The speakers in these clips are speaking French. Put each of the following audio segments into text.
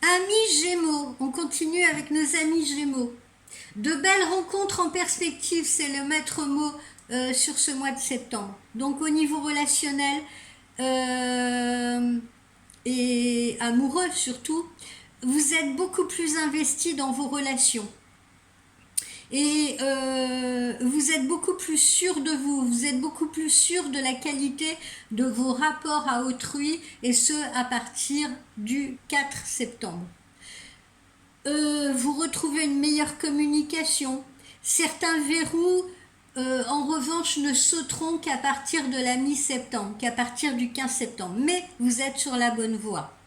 Amis Gémeaux, on continue avec nos amis Gémeaux. De belles rencontres en perspective, c'est le maître mot sur ce mois de septembre. Donc au niveau relationnel euh, et amoureux surtout, vous êtes beaucoup plus investi dans vos relations. Et vous êtes beaucoup plus sûr de vous, vous êtes beaucoup plus sûr de la qualité de vos rapports à autrui, et ce à partir du 4 septembre. Vous retrouvez une meilleure communication. Certains verrous, en revanche, ne sauteront qu'à partir de la mi-septembre, qu'à partir du 15 septembre. Mais vous êtes sur la bonne voie.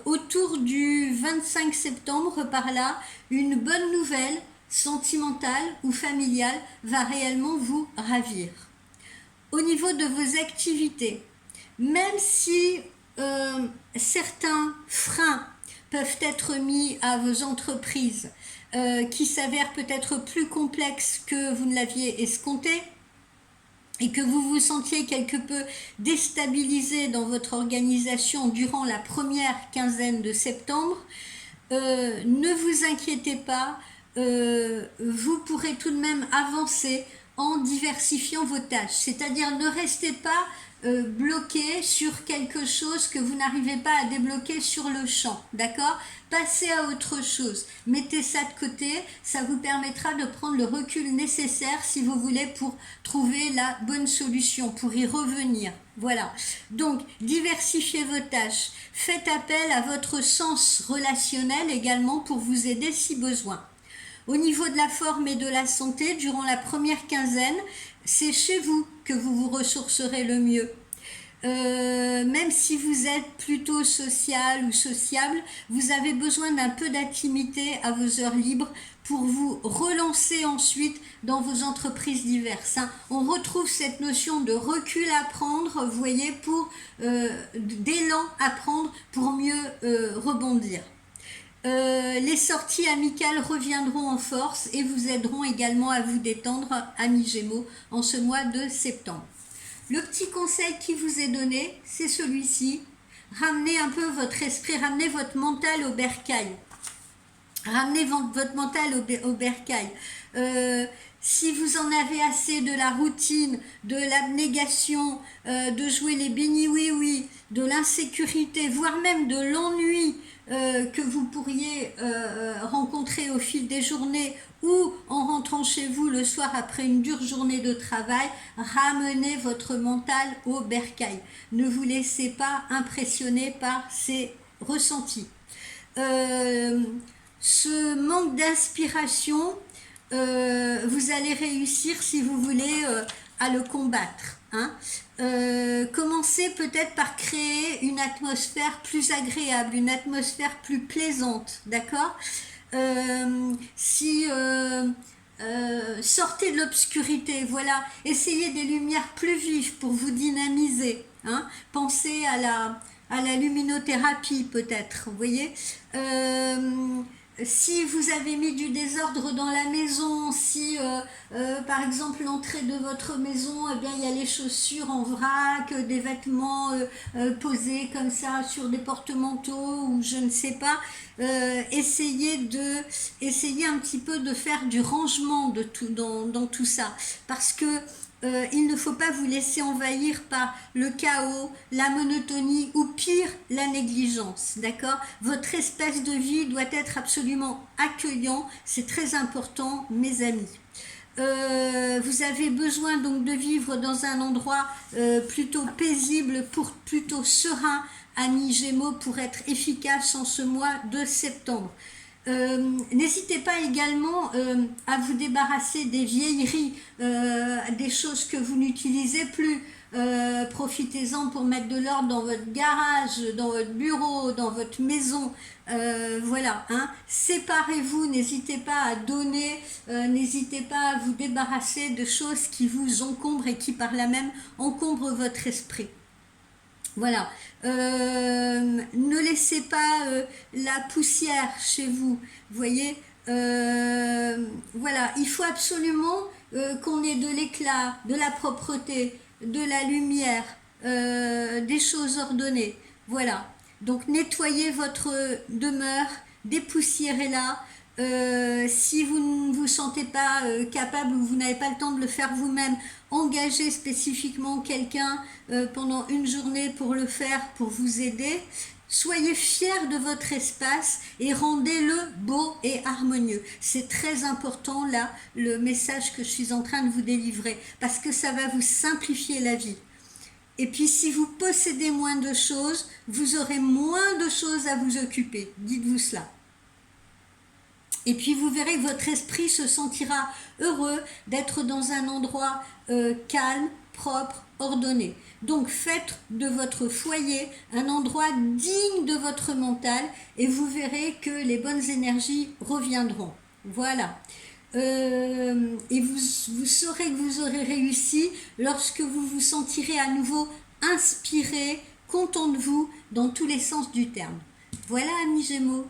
Autour du 25 septembre, par là, une bonne nouvelle sentimentale ou familiale va réellement vous ravir. Au niveau de vos activités, même si certains freins peuvent être mis à vos entreprises qui s'avèrent peut-être plus complexes que vous ne l'aviez escompté, et que vous vous sentiez quelque peu déstabilisé dans votre organisation durant la première quinzaine de septembre, ne vous inquiétez pas, vous pourrez tout de même avancer en diversifiant vos tâches. C'est-à-dire ne restez pas bloqué sur quelque chose que vous n'arrivez pas à débloquer sur le champ, d'accord? Passez à autre chose, mettez ça de côté, ça vous permettra de prendre le recul nécessaire si vous voulez pour trouver la bonne solution, pour y revenir. Voilà, donc diversifiez vos tâches, faites appel à votre sens relationnel également pour vous aider si besoin. Au niveau de la forme et de la santé, durant la première quinzaine, c'est chez vous que vous vous ressourcerez le mieux. Même si vous êtes plutôt social ou sociable, vous avez besoin d'un peu d'intimité à vos heures libres pour vous relancer ensuite dans vos entreprises diverses. On retrouve cette notion de recul à prendre, vous voyez, d'élan à prendre pour mieux rebondir. Les sorties amicales reviendront en force et vous aideront également à vous détendre, amis Gémeaux, en ce mois de septembre. Le petit conseil qui vous est donné, c'est celui-ci. Ramenez un peu votre esprit, ramenez votre mental au bercail. Ramenez votre mental au bercail. Si vous en avez assez de la routine, de l'abnégation, de jouer les bénis oui-oui, de l'insécurité, voire même de l'ennui que vous pourriez rencontrer au fil des journées ou en rentrant chez vous le soir après une dure journée de travail, ramenez votre mental au bercail. Ne vous laissez pas impressionner par ces ressentis. Ce manque d'inspiration, vous allez réussir si vous voulez à le combattre. Commencez peut-être par créer une atmosphère plus agréable, une atmosphère plus plaisante, d'accord? Sortez de l'obscurité, voilà, essayez des lumières plus vives pour vous dynamiser, pensez à la luminothérapie peut-être, vous voyez. Si vous avez mis du désordre dans la maison, si par exemple l'entrée de votre maison, eh bien, il y a les chaussures en vrac, des vêtements posés comme ça sur des porte-manteaux ou je ne sais pas, essayez un petit peu de faire du rangement de tout, dans tout ça, parce que il ne faut pas vous laisser envahir par le chaos, la monotonie ou pire, la négligence, d'accord? Votre espace de vie doit être absolument accueillant, c'est très important, mes amis. Vous avez besoin donc de vivre dans un endroit plutôt paisible, plutôt serein, amis Gémeaux, pour être efficace en ce mois de septembre. N'hésitez pas également à vous débarrasser des vieilleries, des choses que vous n'utilisez plus. Profitez-en pour mettre de l'ordre dans votre garage, dans votre bureau, dans votre maison. Voilà, séparez-vous, n'hésitez pas à donner, n'hésitez pas à vous débarrasser de choses qui vous encombrent et qui par là même encombrent votre esprit. Voilà, ne laissez pas la poussière chez vous, vous voyez, voilà, il faut absolument qu'on ait de l'éclat, de la propreté, de la lumière, des choses ordonnées, voilà. Donc nettoyez votre demeure, dépoussiérez-la. Si vous ne vous sentez pas capable ou vous n'avez pas le temps de le faire vous-même, engagez spécifiquement quelqu'un pendant une journée pour le faire, pour vous aider. Soyez fiers de votre espace et rendez-le beau et harmonieux. C'est très important là, le message que je suis en train de vous délivrer, parce que ça va vous simplifier la vie. Et puis si vous possédez moins de choses, vous aurez moins de choses à vous occuper. Dites-vous cela. Et puis vous verrez que votre esprit se sentira heureux d'être dans un endroit calme, propre, ordonné. Donc faites de votre foyer un endroit digne de votre mental et vous verrez que les bonnes énergies reviendront. Voilà. Et vous saurez que vous aurez réussi lorsque vous vous sentirez à nouveau inspiré, content de vous dans tous les sens du terme. Voilà, amis Gémeaux.